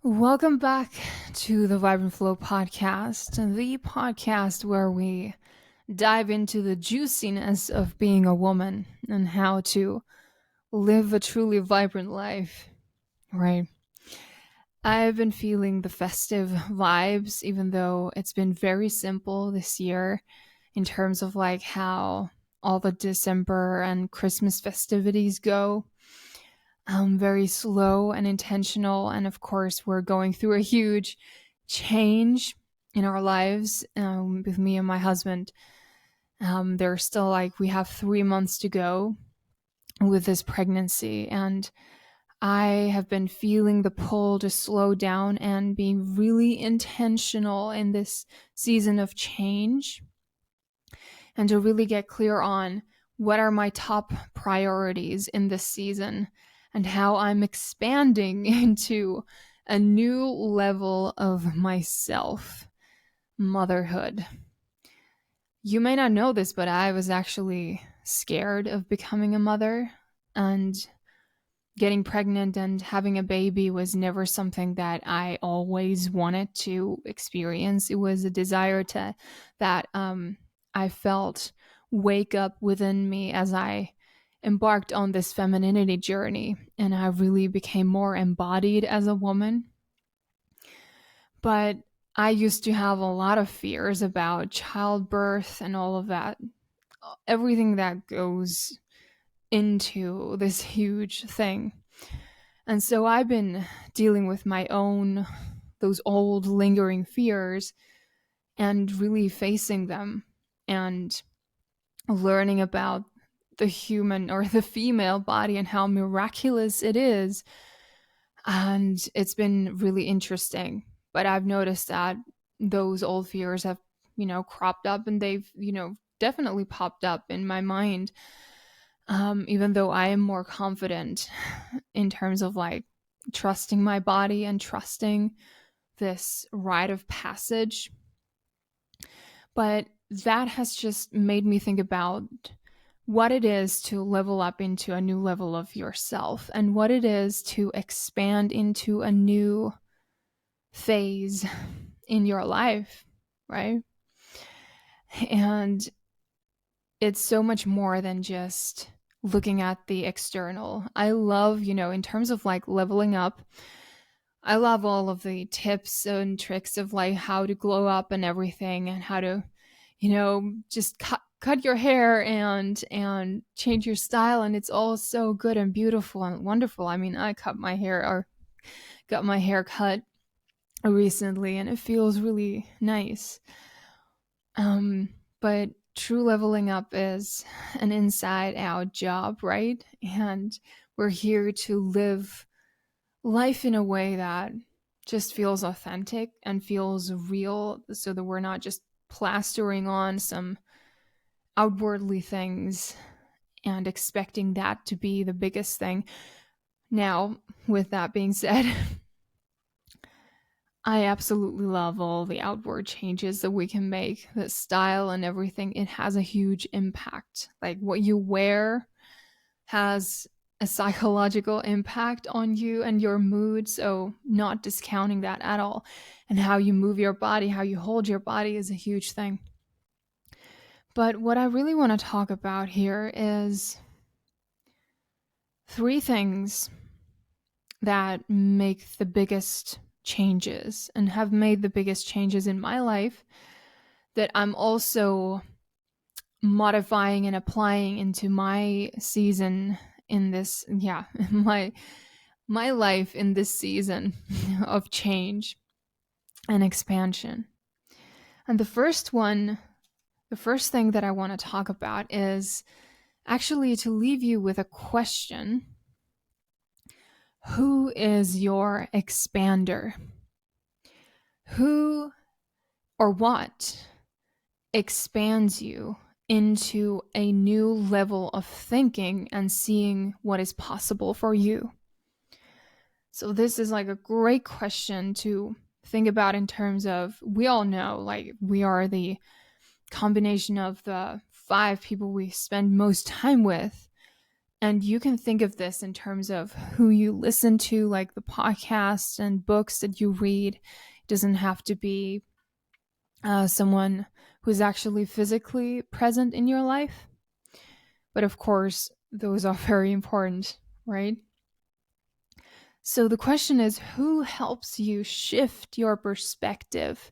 Welcome back to the Vibrant Flow podcast, the podcast where we dive into the juiciness of being a woman and how to live a truly vibrant life, right? I've been feeling the festive vibes, even though it's been very simple this year in terms of like how all the December and Christmas festivities go. Very slow and intentional. And of course, we're going through a huge change in our lives with me and my husband. There's still we have 3 months to go with this pregnancy. And I have been feeling the pull to slow down and be really intentional in this season of change and to really get clear on what are my top priorities in this season and how I'm expanding into a new level of myself, motherhood. You may not know this, but I was actually scared of becoming a mother, and getting pregnant and having a baby was never something that I always wanted to experience. It was a desire to that I felt wake up within me as I embarked on this femininity journey, and I really became more embodied as a woman. But I used to have a lot of fears about childbirth and all of that, everything that goes into this huge thing. And so I've been dealing with my own, those old lingering fears and really facing them and learning about the human or the female body and how miraculous it is. And it's been really interesting. But I've noticed that those old fears have, cropped up, and they've, definitely popped up in my mind. Even though I am more confident in terms of trusting my body and trusting this rite of passage. But that has just made me think about what it is to level up into a new level of yourself and what it is to expand into a new phase in your life, right? And it's so much more than just looking at the external. I love, in terms of leveling up, I love all of the tips and tricks of how to glow up and everything, and how to, just cut your hair and change your style, and it's all so good and beautiful and wonderful. I mean, I got my hair cut recently, and it feels really nice. But true leveling up is an inside out job, right? And we're here to live life in a way that just feels authentic and feels real, so that we're not just plastering on some outwardly things and expecting that to be the biggest thing. Now, with that being said, I absolutely love all the outward changes that we can make, the style and everything. It has a huge impact. Like what you wear has a psychological impact on you and your mood. So, not discounting that at all. And how you move your body, how you hold your body is a huge thing. But what I really want to talk about here is three things that make the biggest changes and have made the biggest changes in my life that I'm also modifying and applying into my season in this, my life in this season of change and expansion. And the first thing that I want to talk about is actually to leave you with a question. Who is your expander? Who or what expands you into a new level of thinking and seeing what is possible for you? So this is a great question to think about in terms of, we all know we are the combination of the 5 people we spend most time with. And you can think of this in terms of who you listen to, like the podcasts and books that you read. It doesn't have to be someone who's actually physically present in your life. But of course, those are very important, right? So the question is, who helps you shift your perspective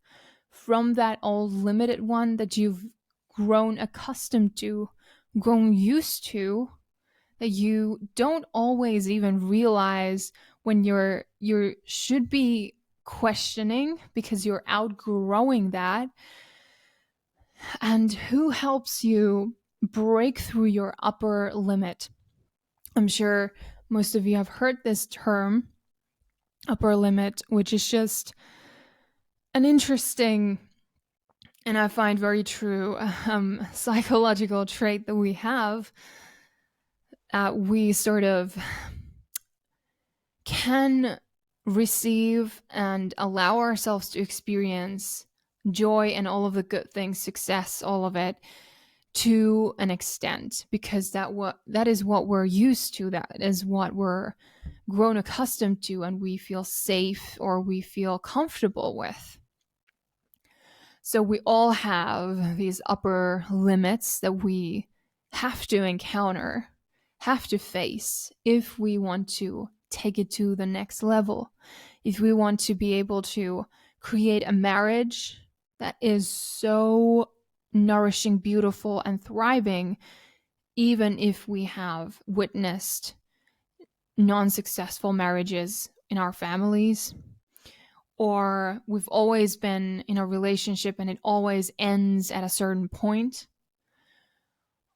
from that old limited one that you've grown accustomed to, grown used to, that you don't always even realize when you should be questioning because you're outgrowing that? And who helps you break through your upper limit? I'm sure most of you have heard this term, upper limit, which is just an interesting, and I find very true, psychological trait that we have. We sort of can receive and allow ourselves to experience joy and all of the good things, success, all of it, to an extent, because that is what we're used to, that is what we're grown accustomed to, and we feel safe or we feel comfortable with. So we all have these upper limits that we have to encounter, have to face, if we want to take it to the next level, if we want to be able to create a marriage that is so nourishing, beautiful, and thriving, even if we have witnessed non-successful marriages in our families, or we've always been in a relationship and it always ends at a certain point,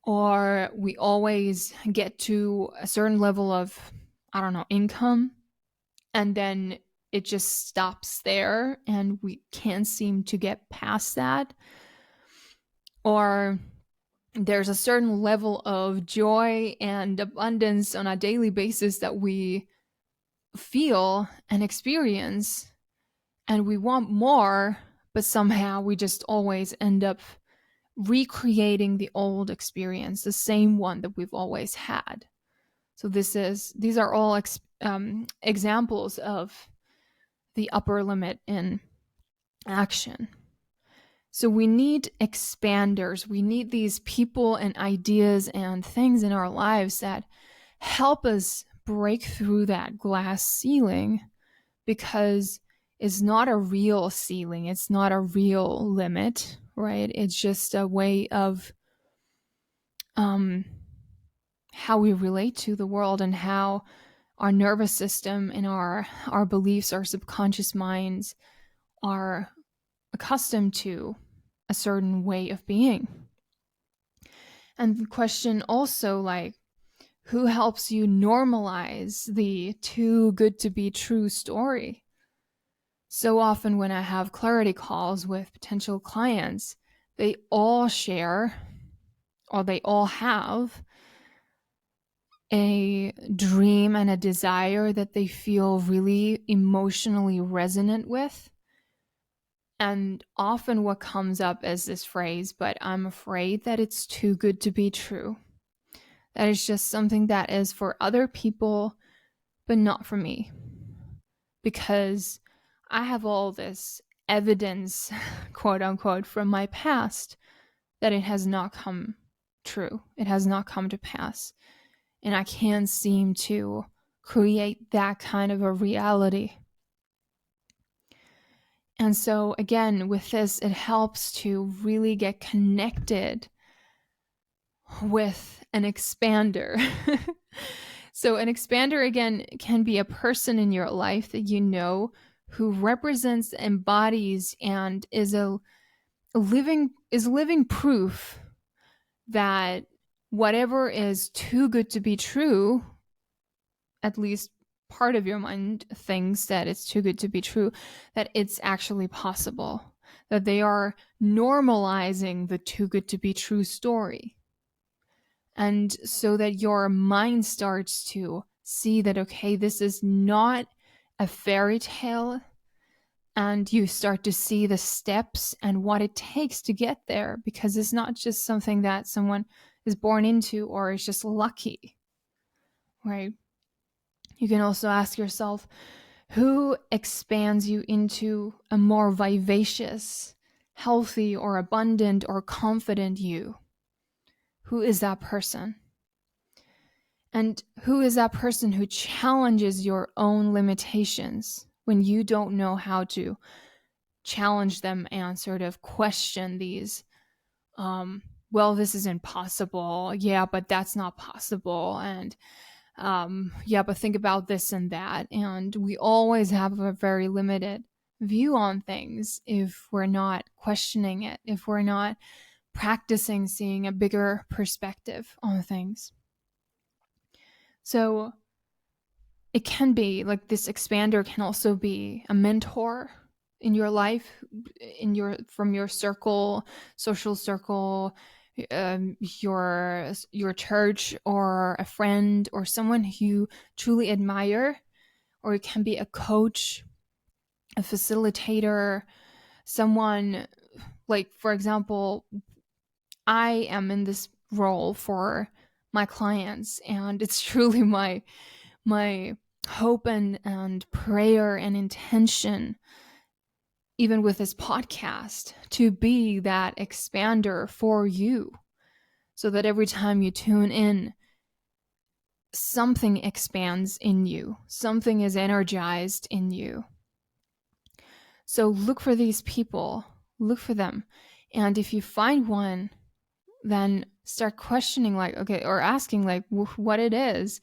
or we always get to a certain level of, I don't know, income, and then it just stops there and we can't seem to get past that. Or there's a certain level of joy and abundance on a daily basis that we feel and experience, and we want more, but somehow we just always end up recreating the old experience, the same one that we've always had. So these are all examples of the upper limit in action. So we need expanders. We need these people and ideas and things in our lives that help us break through that glass ceiling, because it's not a real ceiling. It's not a real limit, right? It's just a way of how we relate to the world and how our nervous system and our beliefs, our subconscious minds are accustomed to a certain way of being. And the question also, like, who helps you normalize the too good to be true story? So often when I have clarity calls with potential clients, they all share, or they all have, a dream and a desire that they feel really emotionally resonant with. And often what comes up is this phrase, but I'm afraid that it's too good to be true. That is just something that is for other people, but not for me. Because I have all this evidence, quote unquote, from my past that it has not come true. It has not come to pass. And I can't seem to create that kind of a reality. And so again, with this, it helps to really get connected with an expander. So an expander, again, can be a person in your life that you know who represents, embodies, and is living proof that whatever is too good to be true, at least part of your mind thinks that it's too good to be true, that it's actually possible, that they are normalizing the too good to be true story. And so that your mind starts to see that, okay, this is not a fairy tale, and you start to see the steps and what it takes to get there, because it's not just something that someone is born into or is just lucky. right? You can also ask yourself, who expands you into a more vivacious, healthy, or abundant or confident you? Who is that person? And who is that person who challenges your own limitations when you don't know how to challenge them and sort of question these? Well, this is impossible. Yeah, but that's not possible. And yeah, but think about this and that. And we always have a very limited view on things if we're not questioning it, if we're not practicing seeing a bigger perspective on things. So it can be like this expander can also be a mentor in your life, from your circle, social circle, your church, or a friend, or someone you truly admire. Or it can be a coach, a facilitator, someone like, for example, I am in this role for my clients, and it's truly my hope and prayer and intention, even with this podcast, to be that expander for you, so that every time you tune in, something expands in you, something is energized in you. So look for these people, look for them. And if you find one, then start questioning, like, okay, or asking, like, what it is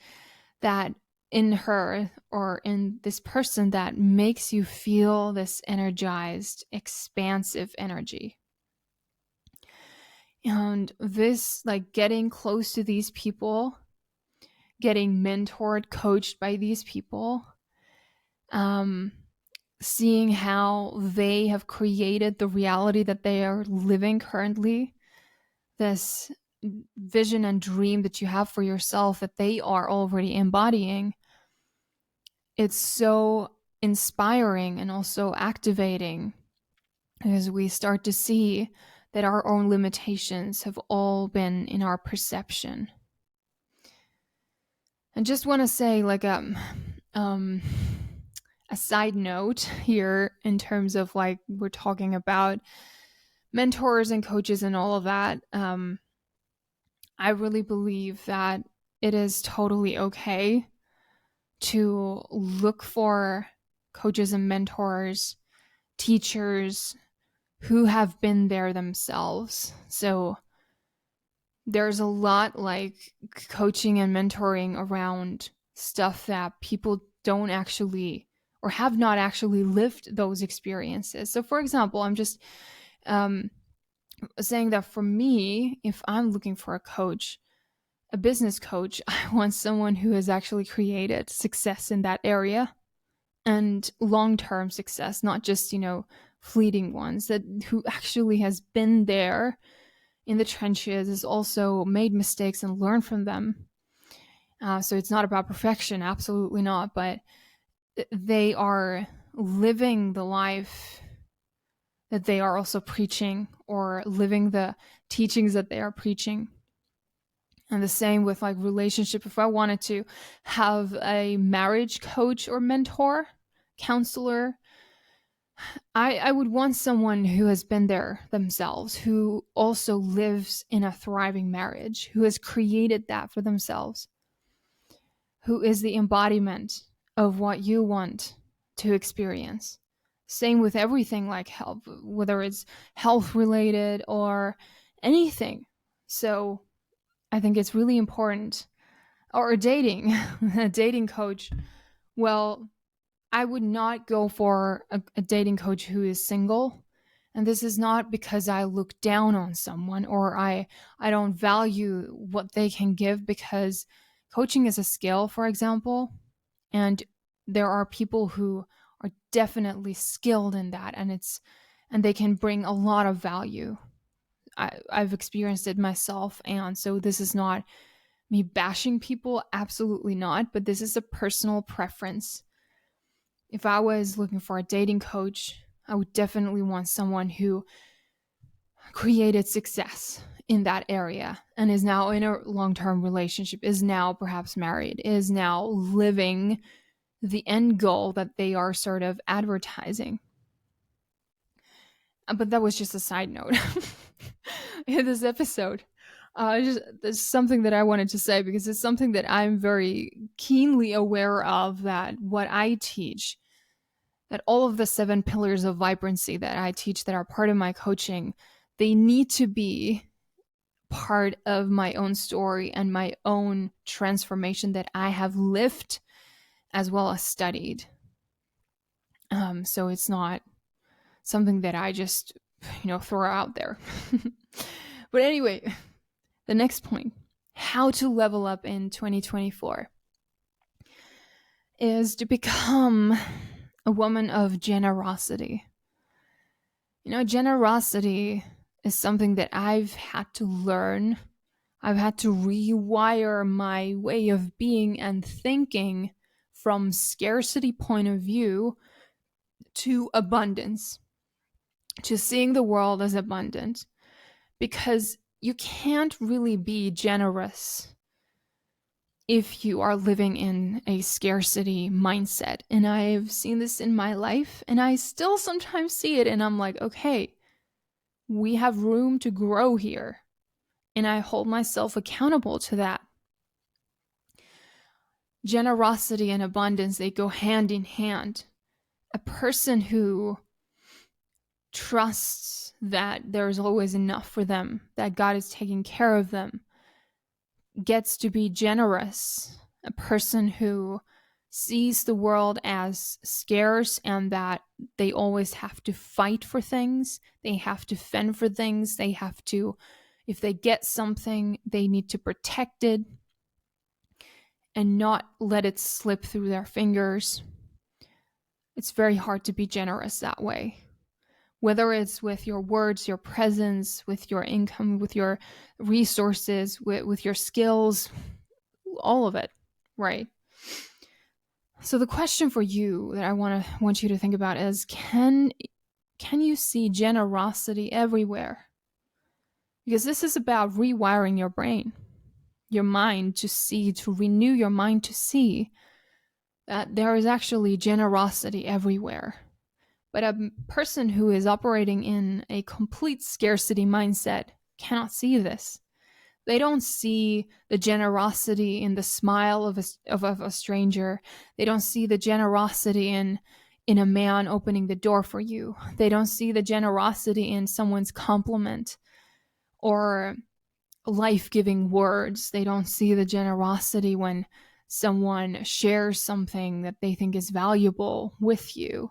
that in her or in this person that makes you feel this energized, expansive energy. And this, like, getting close to these people, getting mentored, coached by these people, seeing how they have created the reality that they are living currently, this vision and dream that you have for yourself that they are already embodying, it's so inspiring and also activating, as we start to see that our own limitations have all been in our perception. And just want to say, like, a side note here, in terms of, like, we're talking about mentors and coaches and all of that. I really believe that it is totally okay to look for coaches and mentors, teachers who have been there themselves. So there's a lot, like, coaching and mentoring around stuff that people don't actually, or have not actually lived those experiences. So for example, I'm just saying that for me, if I'm looking for a coach, a business coach, I want someone who has actually created success in that area, and long-term success, not just, fleeting ones, that who actually has been there in the trenches, has also made mistakes and learned from them. So it's not about perfection, absolutely not, but they are living the life that they are also preaching, or living the teachings that they are preaching. And the same with, like, relationship. If I wanted to have a marriage coach or mentor, counselor, I would want someone who has been there themselves, who also lives in a thriving marriage, who has created that for themselves, who is the embodiment of what you want to experience. Same with everything, like health, whether it's health related or anything. So I think it's really important. Or dating, a dating coach. Well, I would not go for a dating coach who is single. And this is not because I look down on someone, or I don't value what they can give, because coaching is a skill, for example, and there are people who are definitely skilled in that, and they can bring a lot of value. I've experienced it myself, and so this is not me bashing people, absolutely not, but this is a personal preference. If I was looking for a dating coach, I would definitely want someone who created success in that area and is now in a long-term relationship, is now perhaps married, is now living the end goal that they are sort of advertising. But that was just a side note in this episode. There's something that I wanted to say because it's something that I'm very keenly aware of, that what I teach, that all of the 7 pillars of vibrancy that I teach that are part of my coaching, they need to be part of my own story and my own transformation that I have lived as well as studied. So it's not something that I just, throw out there. But anyway, the next point, how to level up in 2024, is to become a woman of generosity. Generosity is something that I've had to learn. I've had to rewire my way of being and thinking from scarcity point of view to abundance, to seeing the world as abundant, because you can't really be generous if you are living in a scarcity mindset. And I've seen this in my life, and I still sometimes see it, and I'm like, okay, we have room to grow here. And I hold myself accountable to that. Generosity and abundance, they go hand in hand. A person who trusts that there's always enough for them, that God is taking care of them, gets to be generous. A person who sees the world as scarce and that they always have to fight for things, they have to fend for things, they have to, if they get something, they need to protect it and not let it slip through their fingers. It's very hard to be generous that way. Whether it's with your words, your presence, with your income, with your resources, with your skills, all of it, right? So the question for you that I want you to think about is, can you see generosity everywhere? Because this is about rewiring your brain, your mind, to renew your mind to see that there is actually generosity everywhere. But a person who is operating in a complete scarcity mindset cannot see this. They don't see the generosity in the smile of a stranger. They don't see the generosity in a man opening the door for you. They don't see the generosity in someone's compliment or life-giving words. They don't see the generosity when someone shares something that they think is valuable with you,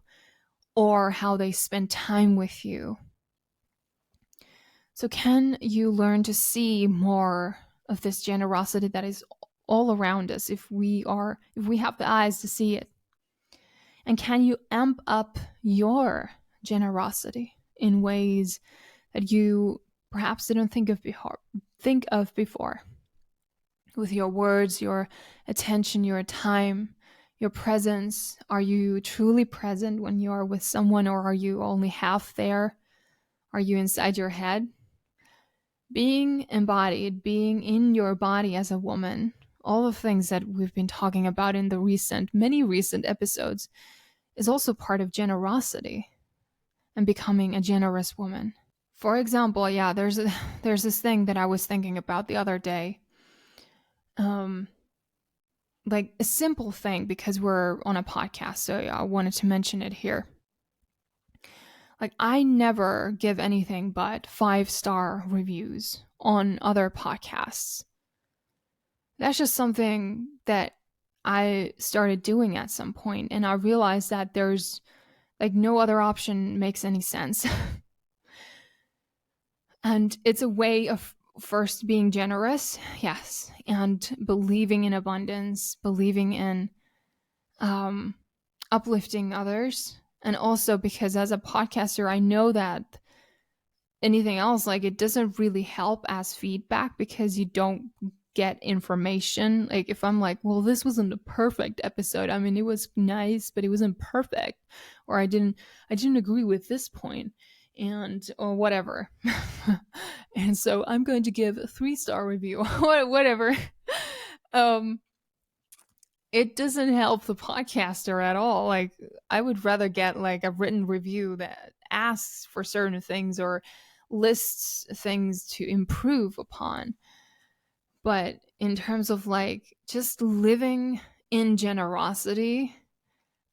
or how they spend time with you. So can you learn to see more of this generosity that is all around us if we have the eyes to see it? And can you amp up your generosity in ways that you perhaps didn't think of before? With your words, your attention, your time, your presence. Are you truly present when you are with someone, or are you only half there? Are you inside your head? Being embodied, being in your body as a woman, all the things that we've been talking about in the many recent episodes, is also part of generosity and becoming a generous woman. For example, there's this thing that I was thinking about the other day. Like a simple thing, because we're on a podcast, so I wanted to mention it here. Like, I never give anything but 5-star reviews on other podcasts. That's just something that I started doing at some point, and I realized that there's like no other option makes any sense. And it's a way of first being generous, yes, and believing in abundance, believing in uplifting others. And also because as a podcaster, I know that anything else, like, it doesn't really help as feedback because you don't get information. Like, if I'm like, well, this wasn't a perfect episode, I mean, it was nice, but it wasn't perfect, or I didn't agree with this point, and or whatever. And so I'm going to give a 3-star review, whatever. um it doesn't help the podcaster at all. Like, I would rather get like a written review that asks for certain things or lists things to improve upon. But in terms of like just living in generosity,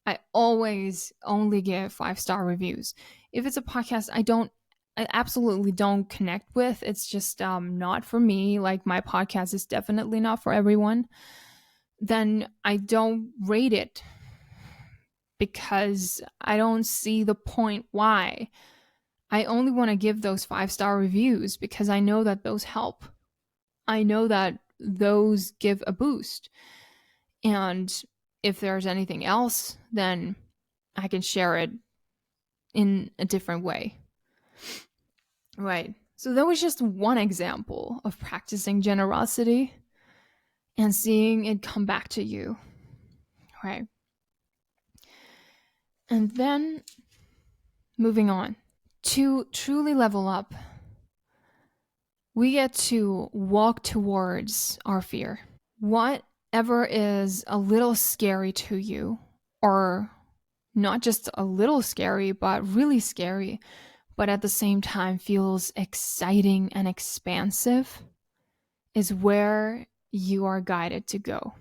I always only give 5-star reviews. If it's a podcast I absolutely don't connect with, it's just not for me. Like, my podcast is definitely not for everyone. Then I don't rate it because I don't see the point why. I only want to give those 5-star reviews because I know that those help. I know that those give a boost. And if there's anything else, then I can share it in a different way. Right. So that was just one example of practicing generosity and seeing it come back to you. Right. And then moving on. To truly level up, we get to walk towards our fear. Whatever is a little scary to you, or not just a little scary, but really scary, but at the same time feels exciting and expansive, is where you are guided to go.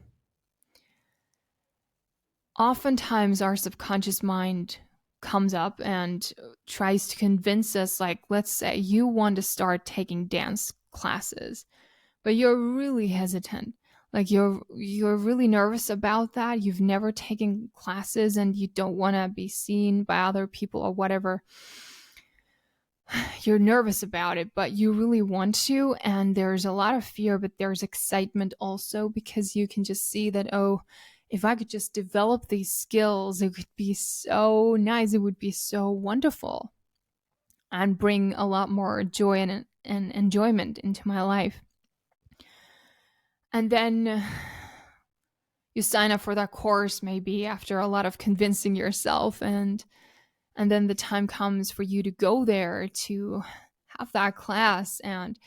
Oftentimes, our subconscious mind comes up and tries to convince us, like, let's say you want to start taking dance classes, but you're really hesitant. Like, you're really nervous about that. You've never taken classes and you don't want to be seen by other people or whatever. You're nervous about it, but you really want to, and there's a lot of fear, but there's excitement also, because you can just see that, oh, if I could just develop these skills, it would be so nice. It would be so wonderful and bring a lot more joy and enjoyment into my life. And then you sign up for that course maybe after a lot of convincing yourself, and then the time comes for you to go there to have that class, and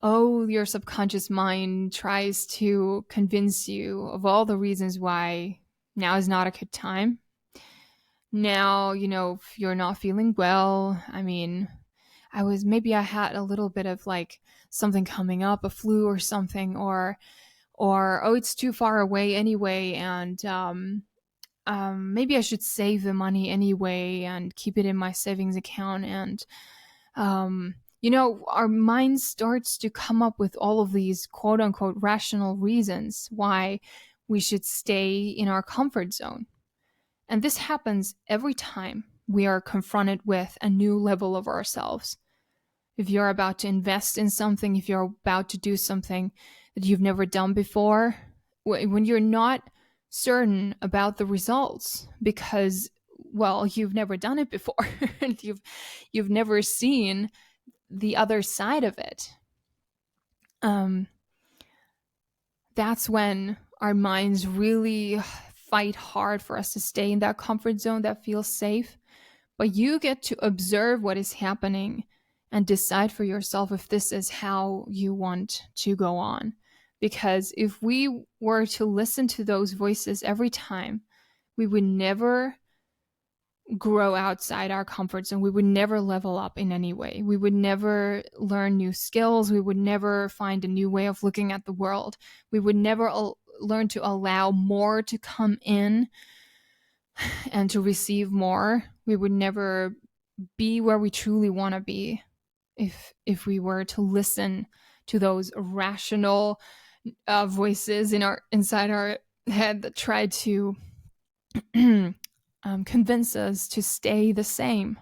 oh, your subconscious mind tries to convince you of all the reasons why now is not a good time. Now, if you're not feeling well, I mean, I had a little bit of like something coming up, a flu or something, or oh, it's too far away anyway, and maybe I should save the money anyway and keep it in my savings account. And our mind starts to come up with all of these quote unquote rational reasons why we should stay in our comfort zone. And this happens every time we are confronted with a new level of ourselves. If you're about to invest in something, if you're about to do something that you've never done before, when you're not certain about the results because, well, you've never done it before and you've never seen the other side of it, that's when our minds really fight hard for us to stay in that comfort zone that feels safe. But you get to observe what is happening and decide for yourself if this is how you want to go on. Because if we were to listen to those voices every time, we would never grow outside our comfort zone. We would never level up in any way. We would never learn new skills. We would never find a new way of looking at the world. We would never learn to allow more to come in and to receive more. We would never be where we truly want to be if we were to listen to those rational voices inside our head that try to convince us to stay the same.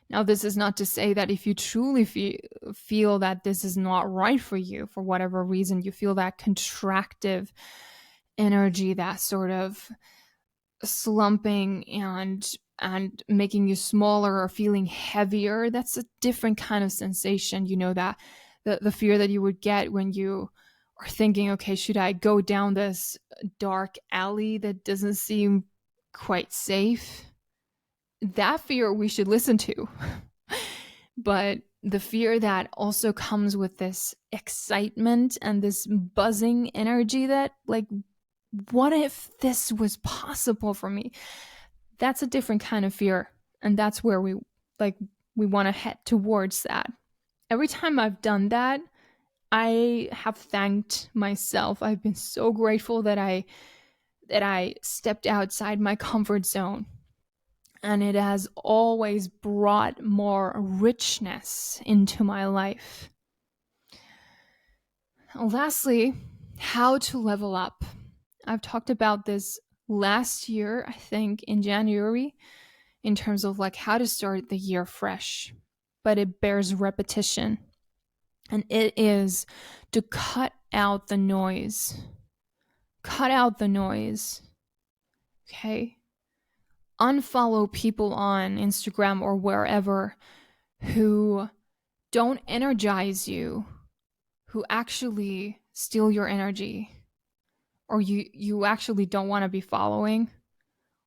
Now, this is not to say that if you truly feel that this is not right for you, for whatever reason, you feel that contractive energy, that sort of slumping and making you smaller or feeling heavier, that's a different kind of sensation. That the fear that you would get when you are thinking, okay, should I go down this dark alley that doesn't seem quite safe? That fear we should listen to. but the fear that also comes with this excitement and this buzzing energy that, like, what if this was possible for me? That's a different kind of fear. And that's where we want to head towards that. Every time I've done that, I have thanked myself. I've been so grateful that I stepped outside my comfort zone. And it has always brought more richness into my life. Lastly, how to level up. I've talked about this last year, I think in January, in terms of like how to start the year fresh, but it bears repetition. And it is to cut out the noise. Cut out the noise. Okay? Unfollow people on Instagram or wherever who don't energize you, who actually steal your energy, or you actually don't want to be following,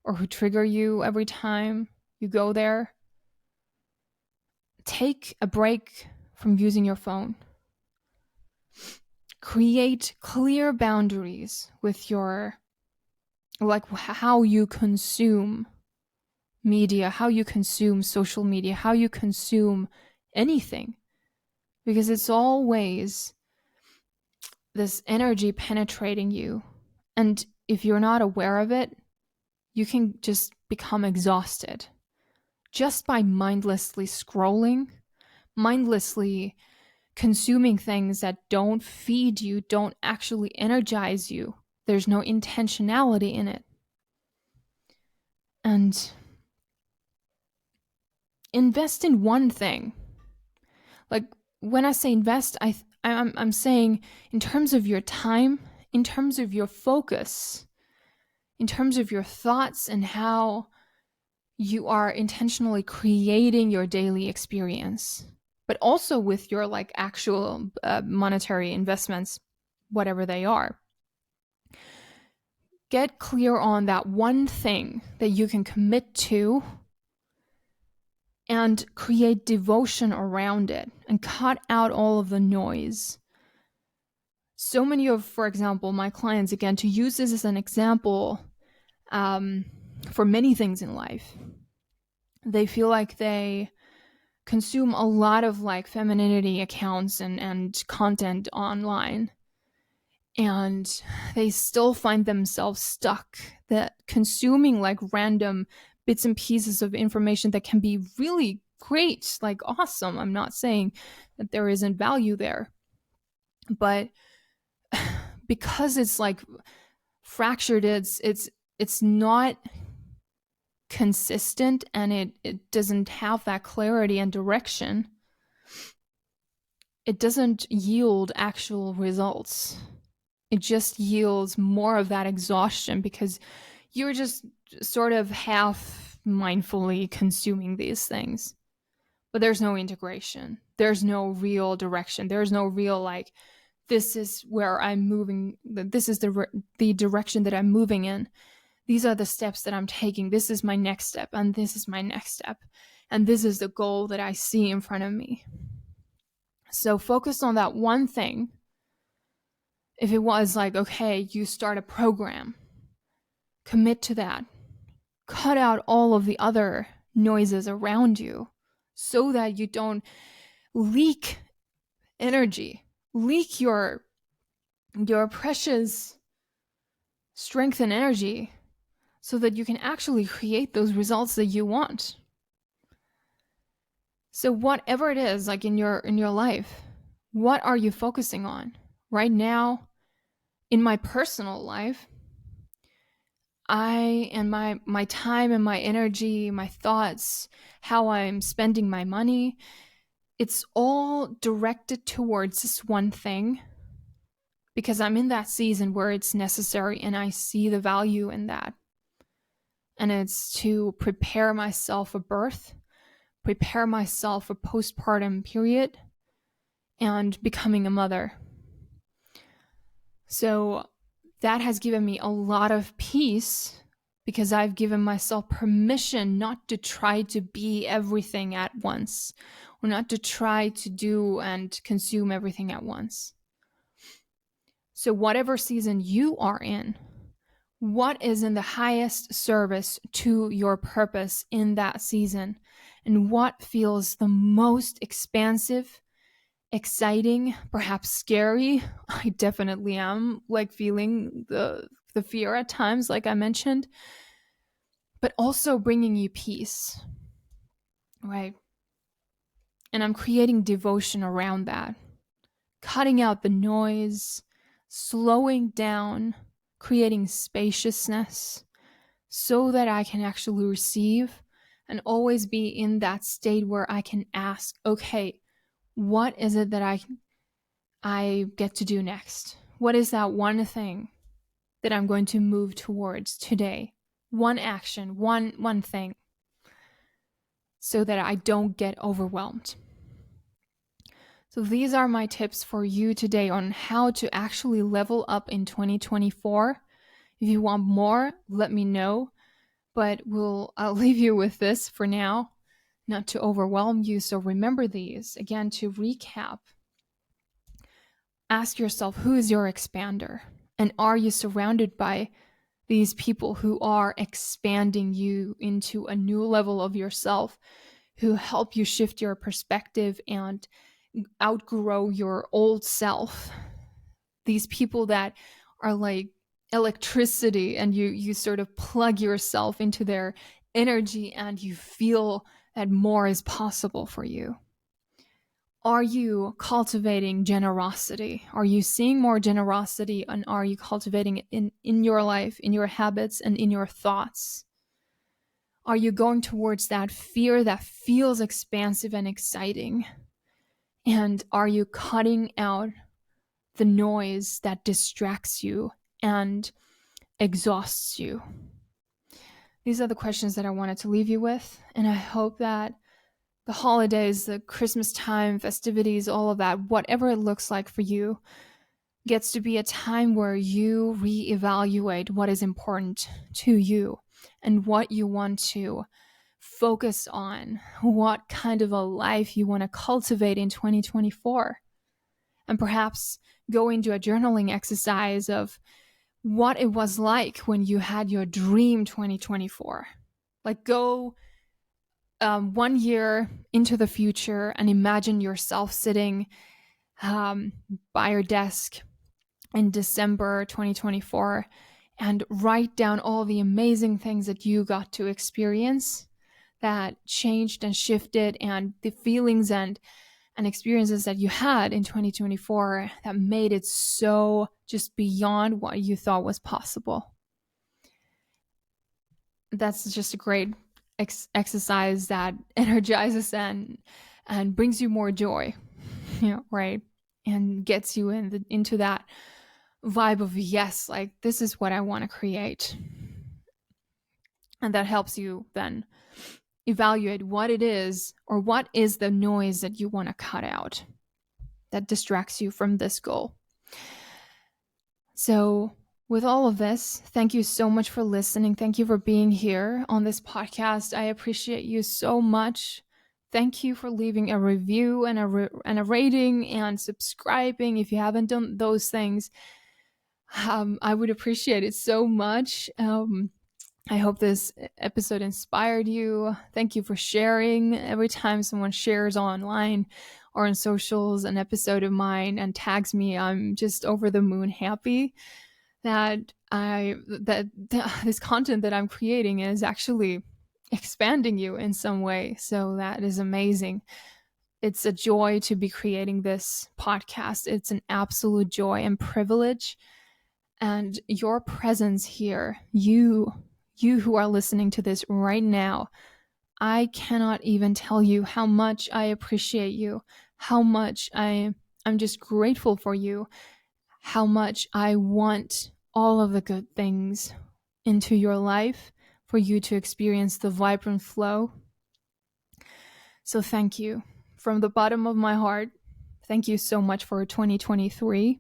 or who trigger you every time you go there. Take a break from using your phone. Create clear boundaries with your, like, how you consume media, how you consume social media, how you consume anything. Because it's always this energy penetrating you. And if you're not aware of it, you can just become exhausted just by mindlessly scrolling, mindlessly consuming things that don't feed you, don't actually energize you. There's no intentionality in it. And invest in one thing. Like, when I say invest, I'm saying in terms of your time, in terms of your focus, in terms of your thoughts and how you are intentionally creating your daily experience, but also with your like actual monetary investments, whatever they are. Get clear on that one thing that you can commit to and create devotion around it and cut out all of the noise. So many of, for example, my clients, again, to use this as an example for many things in life, they feel like they consume a lot of like femininity accounts and content online, and they still find themselves stuck that consuming like random bits and pieces of information that can be really great, like awesome. I'm not saying that there isn't value there, but because it's like fractured, it's not consistent, and it doesn't have that clarity and direction. It doesn't yield actual results. It just yields more of that exhaustion because you're just sort of half mindfully consuming these things. But there's no integration. There's no real direction. There's no real like, this is where I'm moving. This is the direction that I'm moving in. These are the steps that I'm taking. This is my next step, and this is my next step. And this is the goal that I see in front of me. So focus on that one thing. If it was like, okay, you start a program, commit to that. Cut out all of the other noises around you so that you don't leak energy, leak your precious strength and energy, so that you can actually create those results that you want. So whatever it is, like in your life, what are you focusing on right now? In my personal life, I and my time and my energy, my thoughts, how I'm spending my money, it's all directed towards this one thing, because I'm in that season where it's necessary and I see the value in that. And it's to prepare myself for birth, prepare myself for postpartum period, and becoming a mother. So that has given me a lot of peace because I've given myself permission not to try to be everything at once, or not to try to do and consume everything at once. So whatever season you are in, what is in the highest service to your purpose in that season? And what feels the most expansive, exciting, perhaps scary? I definitely am like feeling the fear at times, like I mentioned, but also bringing you peace, right? And I'm creating devotion around that, cutting out the noise, slowing down, creating spaciousness so that I can actually receive and always be in that state where I can ask, okay, what is it that I get to do next? What is that one thing that I'm going to move towards today? One action, one thing, so that I don't get overwhelmed. So these are my tips for you today on how to actually level up in 2024. If you want more, let me know. But I'll leave you with this for now, not to overwhelm you. So remember these. Again, to recap, ask yourself, who is your expander? And are you surrounded by these people who are expanding you into a new level of yourself, who help you shift your perspective and outgrow your old self? These people that are like electricity, and you sort of plug yourself into their energy and you feel that more is possible for you. Are you cultivating generosity? Are you seeing more generosity, and are you cultivating it in your life, in your habits, and in your thoughts? Are you going towards that fear that feels expansive and exciting? And are you cutting out the noise that distracts you and exhausts you? These are the questions that I wanted to leave you with, and I hope that the holidays, the Christmas time, festivities, all of that, whatever it looks like for you, gets to be a time where you reevaluate what is important to you and what you want to focus on, what kind of a life you want to cultivate in 2024. And perhaps go into a journaling exercise of what it was like when you had your dream 2024. Like go 1 year into the future and imagine yourself sitting by your desk in December 2024 and write down all the amazing things that you got to experience that changed and shifted, and the feelings and experiences that you had in 2024 that made it so just beyond what you thought was possible. That's just a great exercise that energizes and brings you more joy, right? And gets you into that vibe of, yes, like this is what I want to create. And that helps you then evaluate what it is, or what is the noise that you want to cut out that distracts you from this goal. So with all of this, thank you so much for listening. Thank you for being here on this podcast. I appreciate you so much. Thank you for leaving a review and a rating and subscribing. If you haven't done those things, I would appreciate it so much. I hope this episode inspired you. Thank you for sharing. Every time someone shares online or on socials an episode of mine and tags me, I'm just over the moon happy that this content that I'm creating is actually expanding you in some way. So that is amazing. It's a joy to be creating this podcast. It's an absolute joy and privilege. And your presence here, you who are listening to this right now, I cannot even tell you how much I appreciate you, how much I'm just grateful for you, how much I want all of the good things into your life for you to experience the vibrant flow. So thank you from the bottom of my heart. Thank you so much for 2023.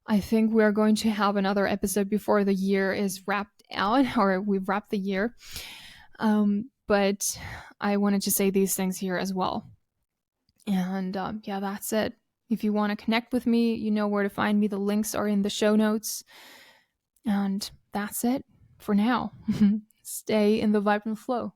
I think we're going to have another episode before the year is wrapped out, or we've wrapped the year. But I wanted to say these things here as well. And yeah, that's it. If you want to connect with me, you know where to find me. The links are in the show notes. And that's it for now. Stay in the vibrant flow.